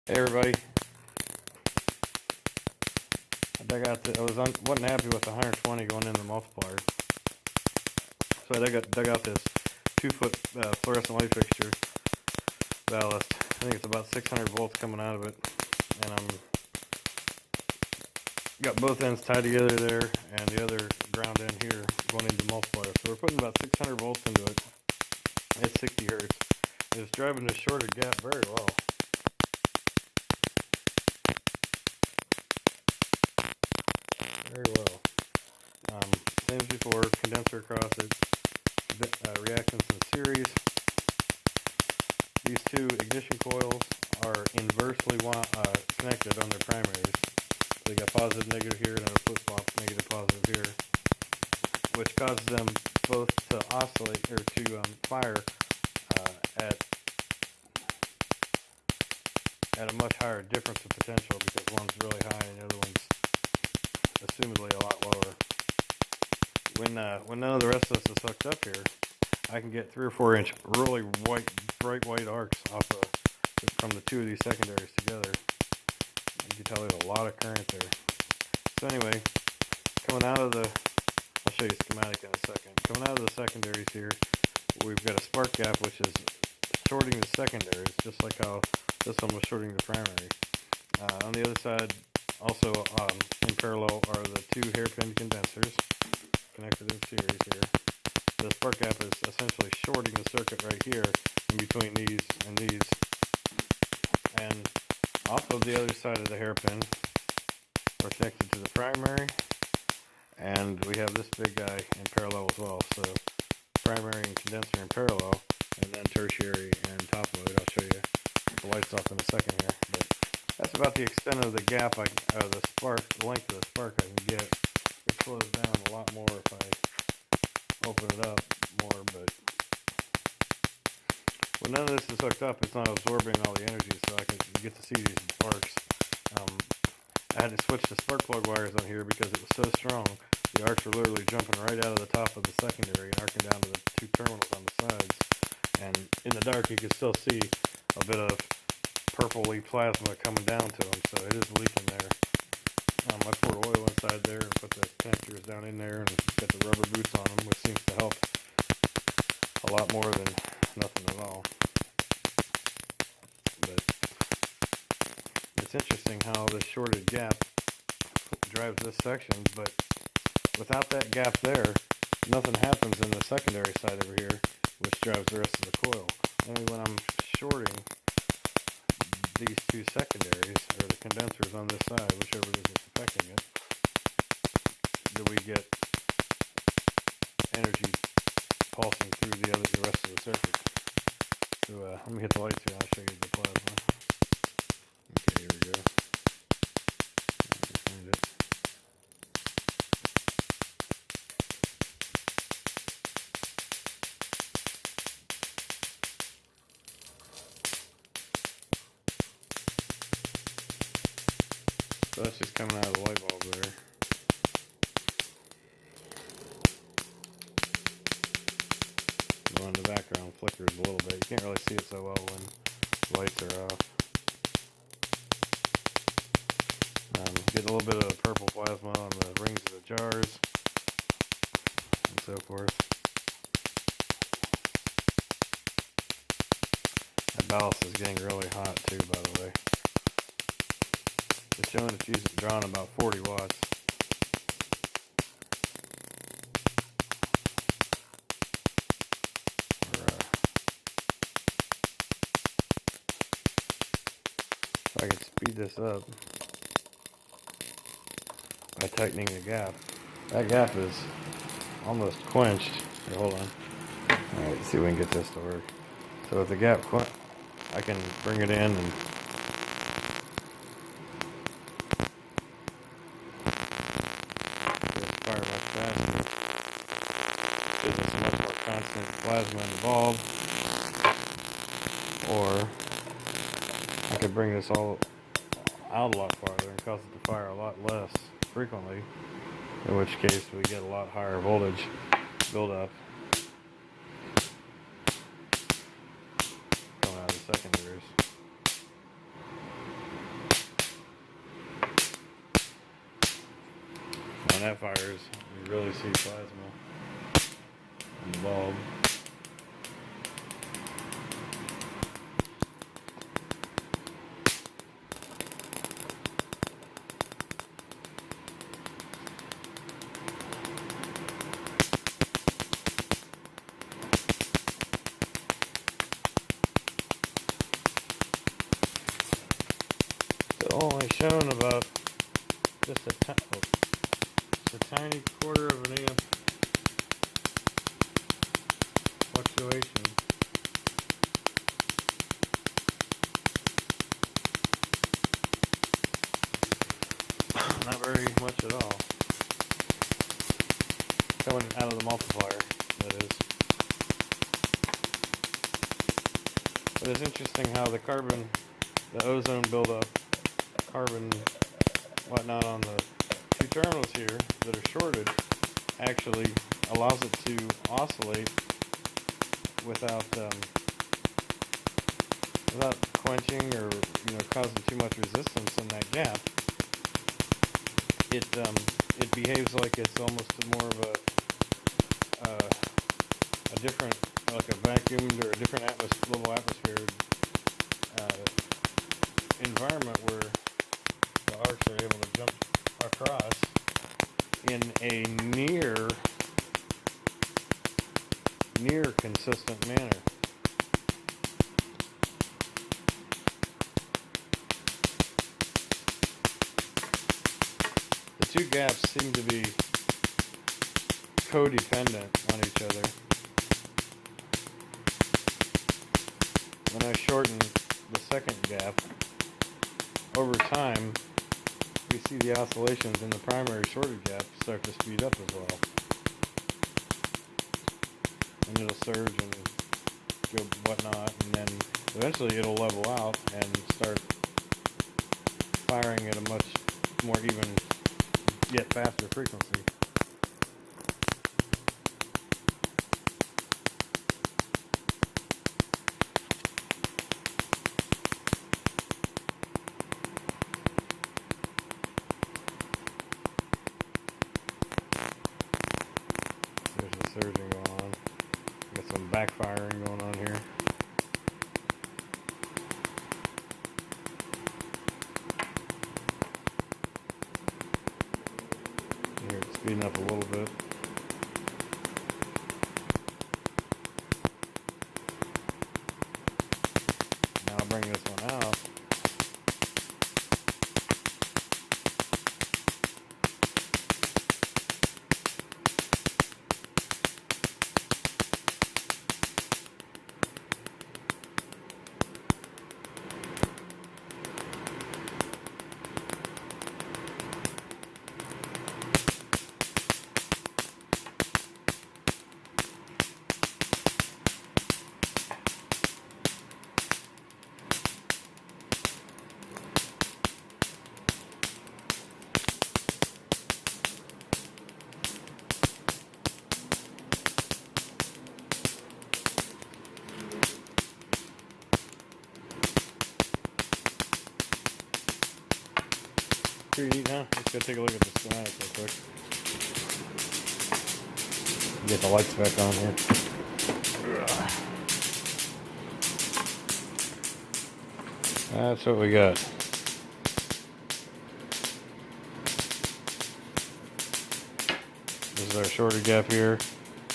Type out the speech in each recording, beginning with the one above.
Hey everybody, wasn't happy with the 120 going into the multiplier, so I dug out this 2-foot fluorescent light fixture ballast. I think it's about 600 volts coming out of it, and I'm got both ends tied together there, and the other ground end here going into the multiplier. So we're putting about 600 volts into it. It's 60 hertz. It's driving the shorter gap very well. Very well. Same as before, condenser across it, reactance in series. These two ignition coils are inversely connected on their primaries. They got positive, negative here, and a flip-flop, negative, positive here, which causes them both to oscillate, or to fire at a much higher difference of potential, because one's really high and the other one's assumedly a lot lower. When none of the rest of this is hooked up here, I can get 3 or 4 inch really bright white arcs from the two of these secondaries together. You can tell there's a lot of current there. So anyway, coming out of I'll show you a schematic in a second. Coming out of the secondaries here, we've got a spark gap which is shorting the secondaries, just like how this one was shorting the primary. On the other side, also in parallel, are the two hairpin condensers connected in series here. The spark gap is essentially shorting the circuit right here in between these and these. And off of the other side of the hairpin, we're connected to the primary, and we have this big guy in parallel as well. So primary and condenser in parallel, and then tertiary and top load. I'll show you the lights off in a second here. But that's about the extent of the gap, the length of the spark I can get. It slows down a lot more if I open it up more, but when none of this is hooked up, it's not absorbing all the energy, so I can get to see these arcs. I had to switch the spark plug wires on here because it was so strong. The arcs were literally jumping right out of the top of the secondary and arcing down to the two terminals on the sides. And in the dark, you can still see a bit of purpley plasma coming down to them, so it is leaking there. I poured oil inside there and put the connectors down in there and got the rubber boots on them, which seems to help a lot more than nothing at all. But it's interesting how this shorted gap drives this section, but without that gap there, nothing happens in the secondary side over here, which drives the rest of the coil. Only when I'm shorting these two secondaries, or the condensers on this side, whichever it is that's affecting it, do we get energy pulsing through the rest of the circuit. So let me hit the lights here and I'll show you the plasma. Okay, here we go. Let me find it. So that's just coming out of the light bulb there. The one in the background flickers a little bit. You can't really see it so well when the lights are off. Get a little bit of purple plasma on the rings of the jars and so forth. That ballast is getting really hot too, by the way. It's showing it's drawing about 40 watts. If I could speed this up by tightening the gap. That gap is almost quenched. Here, hold on. Alright, let's see if we can get this to work. So with the gap quenched, I can bring it in and just fire like that. Gives us much more constant plasma in the bulb. Or I could bring this all out a lot farther and cause it to fire a lot less frequently, in which case we get a lot higher voltage buildup coming out of the secondaries. that fires, you really see plasma in the bulb. So only shown about just a tiny quarter of an amp fluctuation. Not very much at all. Coming out of the multiplier, that is. But it's interesting how the ozone buildup, carbon, whatnot on the two terminals here that are shorted actually allows it to oscillate without quenching or causing too much resistance in that gap. It behaves like it's almost more of a different, like a vacuumed or a different level atmosphere environment where the arcs are able to jump across in a near consistent manner. The two gaps seem to be codependent on each other. When I shorten the second gap, over time, we see the oscillations in the primary shorted gap start to speed up as well. And it'll surge and go whatnot, and then eventually it'll level out and start firing at a much more even, yet faster frequency. There's the surging going on. Got some backfiring going on here. Here it's speeding up a little bit. Now I'll bring this one out. Pretty neat, huh? Let's go take a look at the schematic real quick. Get the lights back on here. That's what we got. This is our shorter gap here,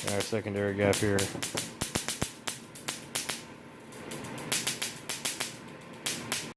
and our secondary gap here.